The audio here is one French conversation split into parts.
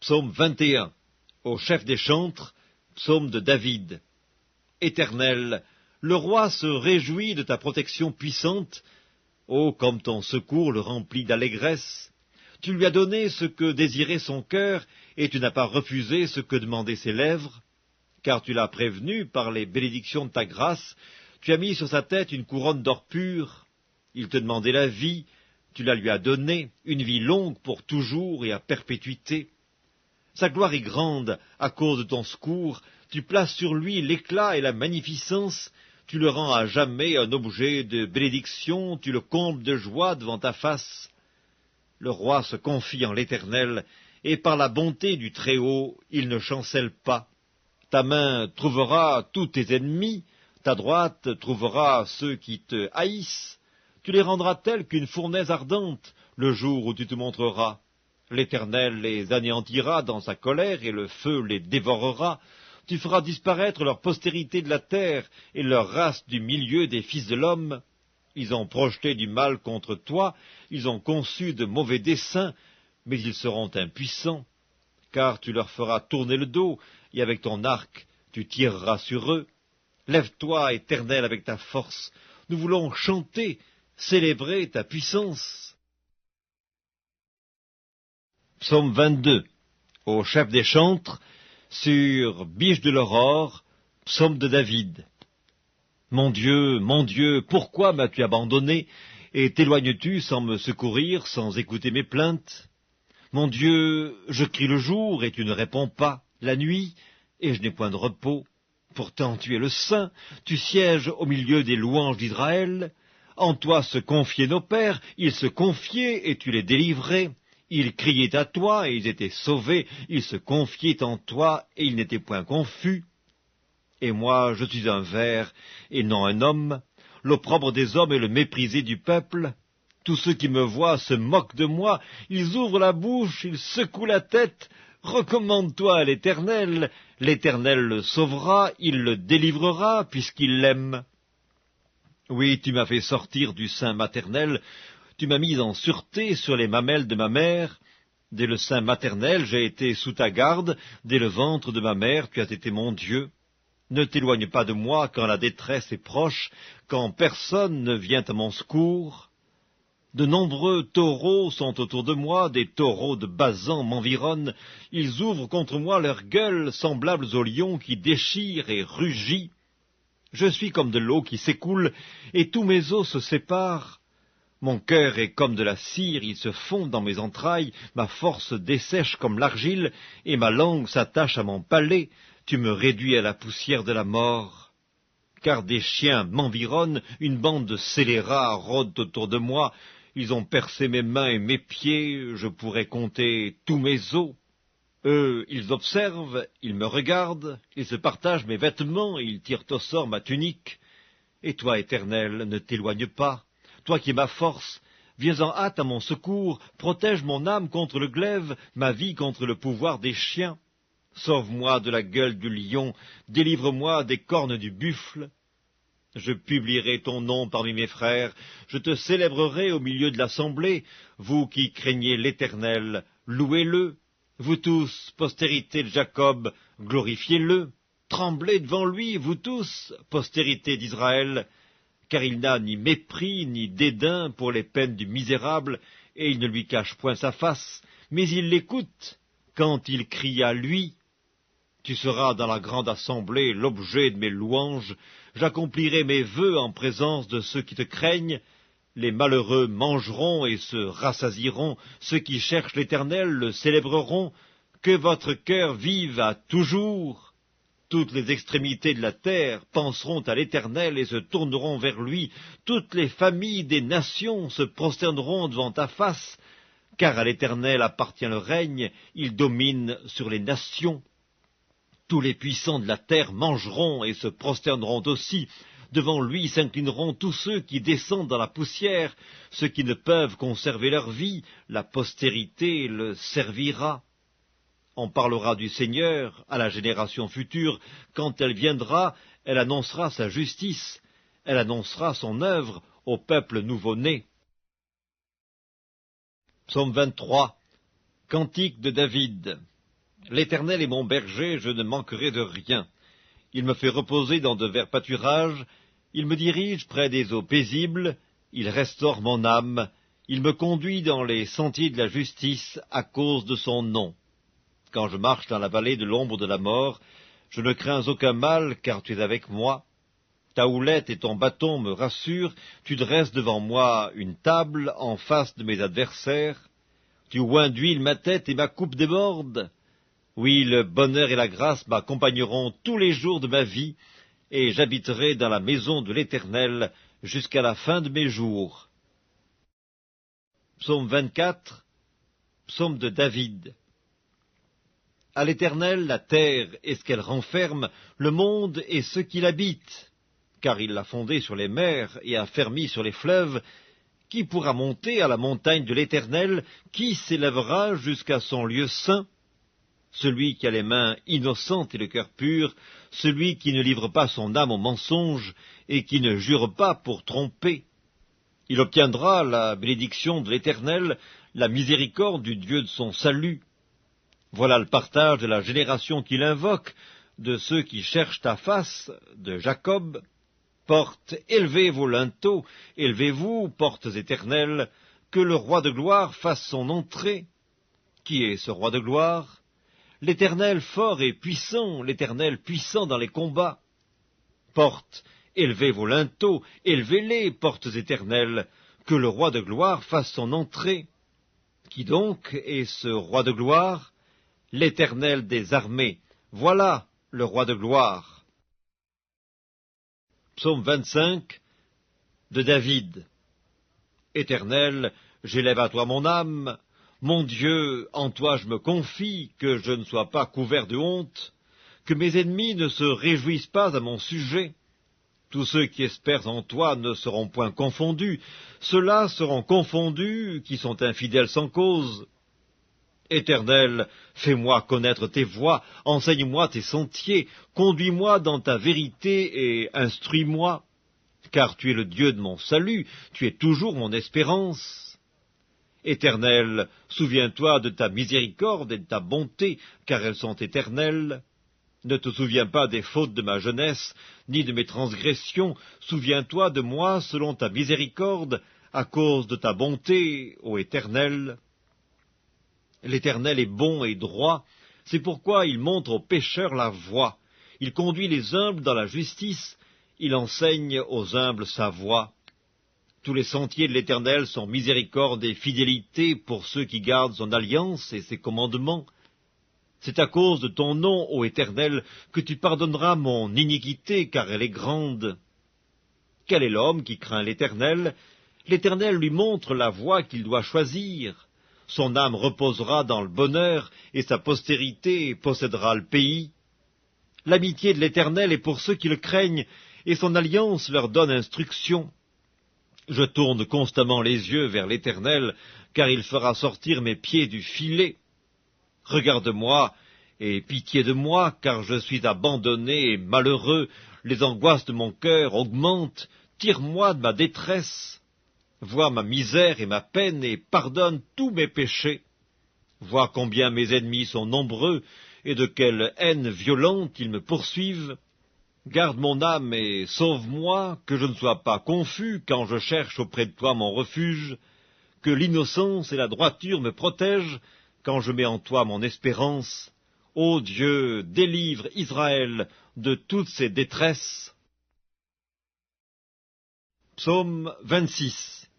Psaume 21. Au chef des chantres, psaume de David. Éternel, le roi se réjouit de ta protection puissante. Oh, comme ton secours le remplit d'allégresse. Tu lui as donné ce que désirait son cœur, et tu n'as pas refusé ce que demandaient ses lèvres. Car tu l'as prévenu par les bénédictions de ta grâce, tu as mis sur sa tête une couronne d'or pur. Il te demandait la vie, tu la lui as donnée, une vie longue pour toujours et à perpétuité. Sa gloire est grande à cause de ton secours, tu places sur lui l'éclat et la magnificence, tu le rends à jamais un objet de bénédiction, tu le combles de joie devant ta face. Le roi se confie en l'Éternel, et par la bonté du Très-Haut, il ne chancelle pas. Ta main trouvera tous tes ennemis, ta droite trouvera ceux qui te haïssent. Tu les rendras tels qu'une fournaise ardente, le jour où tu te montreras. L'Éternel les anéantira dans sa colère, et le feu les dévorera. Tu feras disparaître leur postérité de la terre, et leur race du milieu des fils de l'homme. Ils ont projeté du mal contre toi, ils ont conçu de mauvais desseins, mais ils seront impuissants, car tu leur feras tourner le dos, et avec ton arc tu tireras sur eux. Lève-toi, Éternel, avec ta force, nous voulons chanter, célébrer ta puissance. Psaume 22. Au chef des chantres, sur Biche de l'aurore, psaume de David. Mon Dieu, pourquoi m'as-tu abandonné, et t'éloignes-tu sans me secourir, sans écouter mes plaintes? Mon Dieu, je crie le jour, et tu ne réponds pas, la nuit, et je n'ai point de repos. Pourtant tu es le Saint, tu sièges au milieu des louanges d'Israël. En toi se confiaient nos pères, ils se confiaient, et tu les délivrais. Ils criaient à toi, et ils étaient sauvés, ils se confiaient en toi, et ils n'étaient point confus. Et moi, je suis un ver, et non un homme, l'opprobre des hommes et le méprisé du peuple. Tous ceux qui me voient se moquent de moi, ils ouvrent la bouche, ils secouent la tête. Recommande-toi à l'Éternel, l'Éternel le sauvera, il le délivrera, puisqu'il l'aime. Oui, tu m'as fait sortir du sein maternel, tu m'as mis en sûreté sur les mamelles de ma mère. Dès le sein maternel, j'ai été sous ta garde, dès le ventre de ma mère, tu as été mon Dieu. Ne t'éloigne pas de moi quand la détresse est proche, quand personne ne vient à mon secours. De nombreux taureaux sont autour de moi, des taureaux de Basan m'environnent. Ils ouvrent contre moi leurs gueules, semblables aux lions qui déchirent et rugissent. Je suis comme de l'eau qui s'écoule, et tous mes os se séparent. Mon cœur est comme de la cire, il se fond dans mes entrailles, ma force dessèche comme l'argile, et ma langue s'attache à mon palais. Tu me réduis à la poussière de la mort. Car des chiens m'environnent, une bande de scélérats rôde autour de moi. Ils ont percé mes mains et mes pieds, je pourrais compter tous mes os. Eux, ils observent, ils me regardent, ils se partagent mes vêtements, et ils tirent au sort ma tunique. Et toi, Éternel, ne t'éloigne pas. Toi qui es ma force, viens en hâte à mon secours, protège mon âme contre le glaive, ma vie contre le pouvoir des chiens. Sauve-moi de la gueule du lion, délivre-moi des cornes du buffle. Je publierai ton nom parmi mes frères, je te célébrerai au milieu de l'assemblée. Vous qui craignez l'Éternel, louez-le. Vous tous, postérité de Jacob, glorifiez-le. Tremblez devant lui, vous tous, postérité d'Israël, car il n'a ni mépris ni dédain pour les peines du misérable, et il ne lui cache point sa face, mais il l'écoute quand il crie à lui. Tu seras dans la grande assemblée l'objet de mes louanges, j'accomplirai mes vœux en présence de ceux qui te craignent. Les malheureux mangeront et se rassasieront, ceux qui cherchent l'Éternel le célébreront. Que votre cœur vive à toujours. Toutes les extrémités de la terre penseront à l'Éternel et se tourneront vers lui. Toutes les familles des nations se prosterneront devant ta face, car à l'Éternel appartient le règne, il domine sur les nations. Tous les puissants de la terre mangeront et se prosterneront aussi. Devant lui s'inclineront tous ceux qui descendent dans la poussière, ceux qui ne peuvent conserver leur vie, la postérité le servira. On parlera du Seigneur à la génération future, quand elle viendra, elle annoncera sa justice, elle annoncera son œuvre au peuple nouveau-né. Psaume 23. Cantique de David. L'Éternel est mon berger, je ne manquerai de rien. Il me fait reposer dans de verts pâturages, il me dirige près des eaux paisibles, il restaure mon âme, il me conduit dans les sentiers de la justice à cause de son nom. Quand je marche dans la vallée de l'ombre de la mort, je ne crains aucun mal, car tu es avec moi. Ta houlette et ton bâton me rassurent, tu dresses devant moi une table en face de mes adversaires. Tu oins d'huile ma tête et ma coupe déborde. Oui, le bonheur et la grâce m'accompagneront tous les jours de ma vie, et j'habiterai dans la maison de l'Éternel jusqu'à la fin de mes jours. Psaume 24, psaume de David. À l'Éternel la terre et ce qu'elle renferme, le monde et ceux qui l'habitent. Car il l'a fondé sur les mers et a fermi sur les fleuves. Qui pourra monter à la montagne de l'Éternel? Qui s'élèvera jusqu'à son lieu saint? Celui qui a les mains innocentes et le cœur pur, celui qui ne livre pas son âme au mensonge et qui ne jure pas pour tromper. Il obtiendra la bénédiction de l'Éternel, la miséricorde du Dieu de son salut. Voilà le partage de la génération qu'il invoque, de ceux qui cherchent ta face, de Jacob. Portes, élevez vos linteaux, élevez-vous, portes éternelles, que le roi de gloire fasse son entrée. Qui est ce roi de gloire? L'Éternel fort et puissant, l'Éternel puissant dans les combats. Portes, élevez vos linteaux, élevez-les, portes éternelles, que le roi de gloire fasse son entrée. Qui donc est ce roi de gloire? L'Éternel des armées, voilà le roi de gloire. Psaume 25 de David. Éternel, j'élève à toi mon âme. Mon Dieu, en toi je me confie, que je ne sois pas couvert de honte, que mes ennemis ne se réjouissent pas à mon sujet. Tous ceux qui espèrent en toi ne seront point confondus, ceux-là seront confondus qui sont infidèles sans cause. Éternel, fais-moi connaître tes voies, enseigne-moi tes sentiers, conduis-moi dans ta vérité et instruis-moi, car tu es le Dieu de mon salut, tu es toujours mon espérance. Éternel, souviens-toi de ta miséricorde et de ta bonté, car elles sont éternelles. Ne te souviens pas des fautes de ma jeunesse, ni de mes transgressions, souviens-toi de moi selon ta miséricorde, à cause de ta bonté, ô Éternel. L'Éternel est bon et droit, c'est pourquoi il montre aux pécheurs la voie. Il conduit les humbles dans la justice, il enseigne aux humbles sa voie. Tous les sentiers de l'Éternel sont miséricorde et fidélité pour ceux qui gardent son alliance et ses commandements. C'est à cause de ton nom, ô Éternel, que tu pardonneras mon iniquité, car elle est grande. Quel est l'homme qui craint l'Éternel? L'Éternel lui montre la voie qu'il doit choisir. Son âme reposera dans le bonheur, et sa postérité possédera le pays. L'amitié de l'Éternel est pour ceux qui le craignent, et son alliance leur donne instruction. Je tourne constamment les yeux vers l'Éternel, car il fera sortir mes pieds du filet. Regarde-moi, et pitié de moi, car je suis abandonné et malheureux, les angoisses de mon cœur augmentent, tire-moi de ma détresse. Vois ma misère et ma peine, et pardonne tous mes péchés. Vois combien mes ennemis sont nombreux, et de quelle haine violente ils me poursuivent. Garde mon âme et sauve-moi, que je ne sois pas confus quand je cherche auprès de toi mon refuge, que l'innocence et la droiture me protègent quand je mets en toi mon espérance. Ô Dieu, délivre Israël de toutes ses détresses. Psaume 26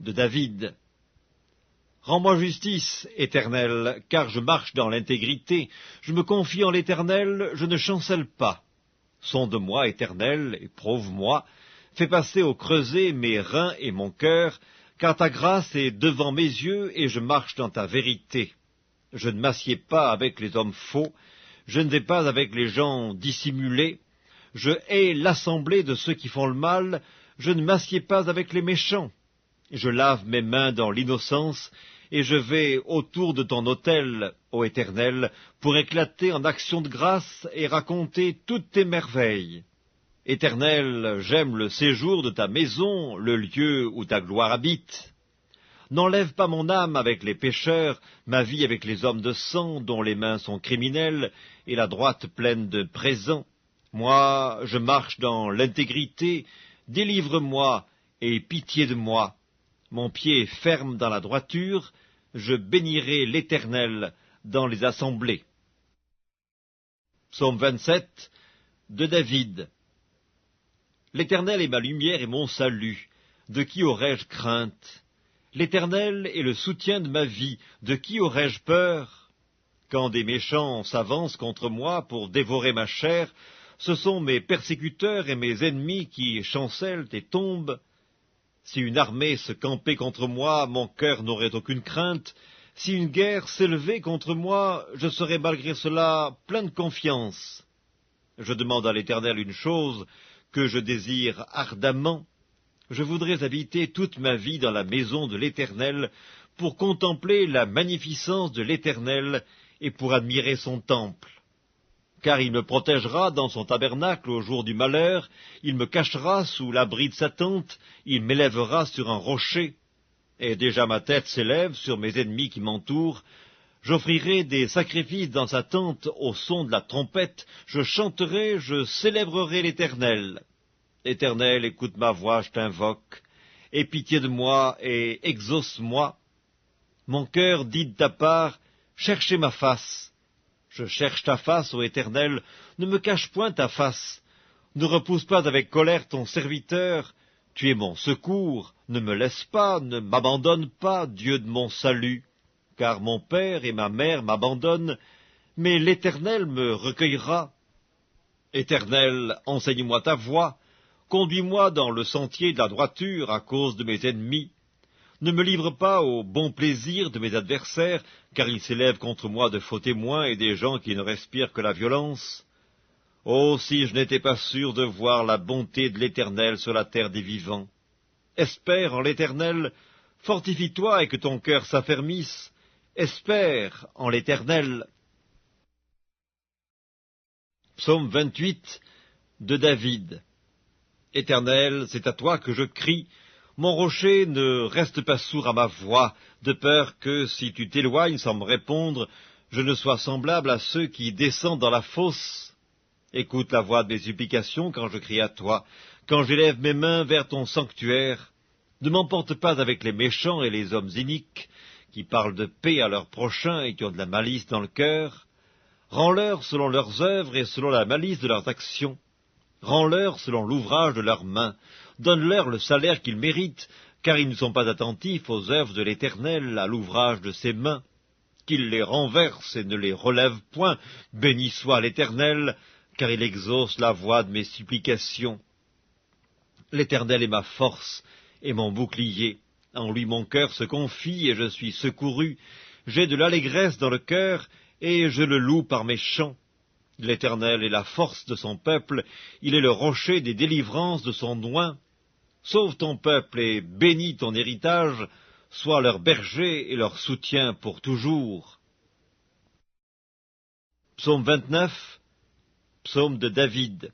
de David. Rends-moi justice, Éternel, car je marche dans l'intégrité. Je me confie en l'Éternel, je ne chancelle pas. Sonde-moi, Éternel, éprouve-moi. Fais passer au creuset mes reins et mon cœur, car ta grâce est devant mes yeux et je marche dans ta vérité. Je ne m'assieds pas avec les hommes faux, je ne vais pas avec les gens dissimulés. Je hais l'assemblée de ceux qui font le mal, je ne m'assieds pas avec les méchants. Je lave mes mains dans l'innocence, et je vais autour de ton autel, ô Éternel, pour éclater en actions de grâce et raconter toutes tes merveilles. Éternel, j'aime le séjour de ta maison, le lieu où ta gloire habite. N'enlève pas mon âme avec les pécheurs, ma vie avec les hommes de sang, dont les mains sont criminelles, et la droite pleine de présents. Moi, je marche dans l'intégrité, délivre-moi, et pitié de moi. Mon pied est ferme dans la droiture, je bénirai l'Éternel dans les assemblées. Psaume 27 de David. L'Éternel est ma lumière et mon salut. De qui aurais-je crainte? L'Éternel est le soutien de ma vie. De qui aurais-je peur? Quand des méchants s'avancent contre moi pour dévorer ma chair, ce sont mes persécuteurs et mes ennemis qui chancellent et tombent. Si une armée se campait contre moi, mon cœur n'aurait aucune crainte. Si une guerre s'élevait contre moi, je serais malgré cela plein de confiance. Je demande à l'Éternel une chose que je désire ardemment. Je voudrais habiter toute ma vie dans la maison de l'Éternel pour contempler la magnificence de l'Éternel et pour admirer son temple. Car il me protégera dans son tabernacle au jour du malheur, il me cachera sous l'abri de sa tente, il m'élèvera sur un rocher. Et déjà ma tête s'élève sur mes ennemis qui m'entourent. J'offrirai des sacrifices dans sa tente au son de la trompette, je chanterai, je célébrerai l'Éternel. Éternel, écoute ma voix, je t'invoque. Aie pitié de moi et exauce-moi. Mon cœur dit de ta part, cherchez ma face. Je cherche ta face, ô Éternel, ne me cache point ta face. Ne repousse pas avec colère ton serviteur. Tu es mon secours, ne me laisse pas, ne m'abandonne pas, Dieu de mon salut. Car mon père et ma mère m'abandonnent, mais l'Éternel me recueillera. Éternel, enseigne-moi ta voie. Conduis-moi dans le sentier de la droiture à cause de mes ennemis. Ne me livre pas au bon plaisir de mes adversaires, car ils s'élèvent contre moi de faux témoins et des gens qui ne respirent que la violence. Oh, si je n'étais pas sûr de voir la bonté de l'Éternel sur la terre des vivants. Espère en l'Éternel, fortifie-toi et que ton cœur s'affermisse. Espère en l'Éternel. Psaume 28 de David. Éternel, c'est à toi que je crie. Mon rocher ne reste pas sourd à ma voix, de peur que, si tu t'éloignes sans me répondre, je ne sois semblable à ceux qui descendent dans la fosse. Écoute la voix de mes supplications quand je crie à toi, quand j'élève mes mains vers ton sanctuaire. Ne m'emporte pas avec les méchants et les hommes iniques, qui parlent de paix à leurs prochains et qui ont de la malice dans le cœur. Rends-leur selon leurs œuvres et selon la malice de leurs actions. Rends-leur selon l'ouvrage de leurs mains, donne-leur le salaire qu'ils méritent, car ils ne sont pas attentifs aux œuvres de l'Éternel, à l'ouvrage de ses mains. Qu'il les renverse et ne les relève point, béni soit l'Éternel, car il exauce la voix de mes supplications. L'Éternel est ma force et mon bouclier, en lui mon cœur se confie et je suis secouru. J'ai de l'allégresse dans le cœur et je le loue par mes chants. L'Éternel est la force de son peuple, il est le rocher des délivrances de son oint. Sauve ton peuple et bénis ton héritage, sois leur berger et leur soutien pour toujours. Psaume 29, psaume de David.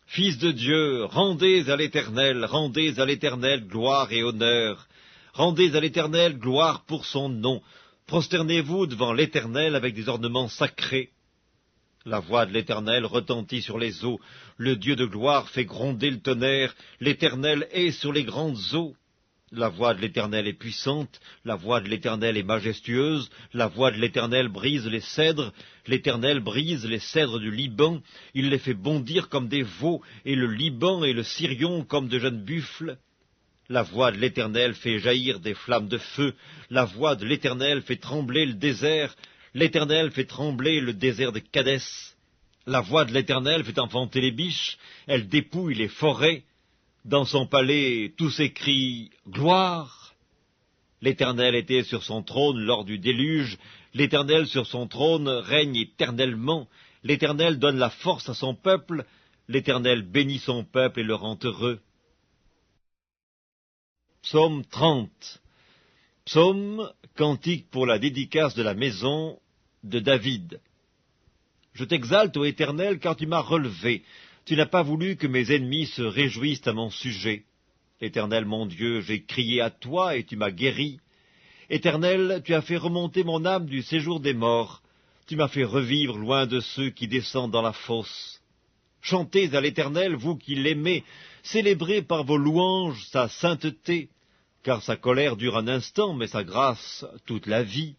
Fils de Dieu, rendez à l'Éternel gloire et honneur. Rendez à l'Éternel gloire pour son nom. Prosternez-vous devant l'Éternel avec des ornements sacrés. La voix de l'Éternel retentit sur les eaux, le Dieu de gloire fait gronder le tonnerre, l'Éternel est sur les grandes eaux. La voix de l'Éternel est puissante, la voix de l'Éternel est majestueuse, la voix de l'Éternel brise les cèdres, l'Éternel brise les cèdres du Liban, il les fait bondir comme des veaux, et le Liban et le Sirion comme de jeunes buffles. La voix de l'Éternel fait jaillir des flammes de feu, la voix de l'Éternel fait trembler le désert, l'Éternel fait trembler le désert de Kadès. La voix de l'Éternel fait enfanter les biches, elle dépouille les forêts. Dans son palais, tous s'écrient « Gloire !» L'Éternel était sur son trône lors du déluge, l'Éternel sur son trône règne éternellement, l'Éternel donne la force à son peuple, l'Éternel bénit son peuple et le rend heureux. Psaume 30. Psaume, cantique pour la dédicace de la maison de David. Je t'exalte, ô Éternel, car tu m'as relevé. Tu n'as pas voulu que mes ennemis se réjouissent à mon sujet. Éternel mon Dieu, j'ai crié à toi et tu m'as guéri. Éternel, tu as fait remonter mon âme du séjour des morts. Tu m'as fait revivre loin de ceux qui descendent dans la fosse. Chantez à l'Éternel, vous qui l'aimez, célébrez par vos louanges sa sainteté, car sa colère dure un instant, mais sa grâce toute la vie.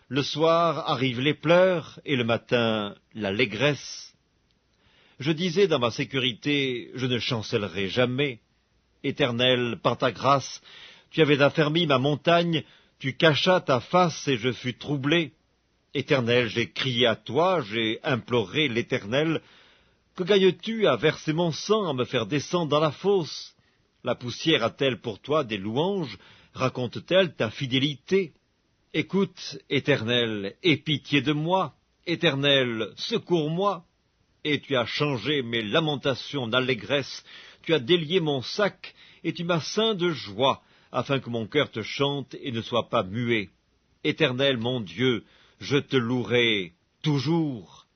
Le soir arrivent les pleurs, et le matin l'allégresse. Je disais dans ma sécurité, je ne chancellerai jamais. Éternel, par ta grâce, tu avais affermi ma montagne, tu cachas ta face et je fus troublé. Éternel, j'ai crié à toi, j'ai imploré l'Éternel. Que gagnes-tu à verser mon sang, à me faire descendre dans la fosse? La poussière a-t-elle pour toi des louanges? Raconte-t-elle ta fidélité? Écoute, Éternel, aie pitié de moi. Éternel, secours-moi. Et tu as changé mes lamentations en allégresse. Tu as délié mon sac, et tu m'as ceint de joie, afin que mon cœur te chante et ne soit pas muet. Éternel mon Dieu, je te louerai toujours.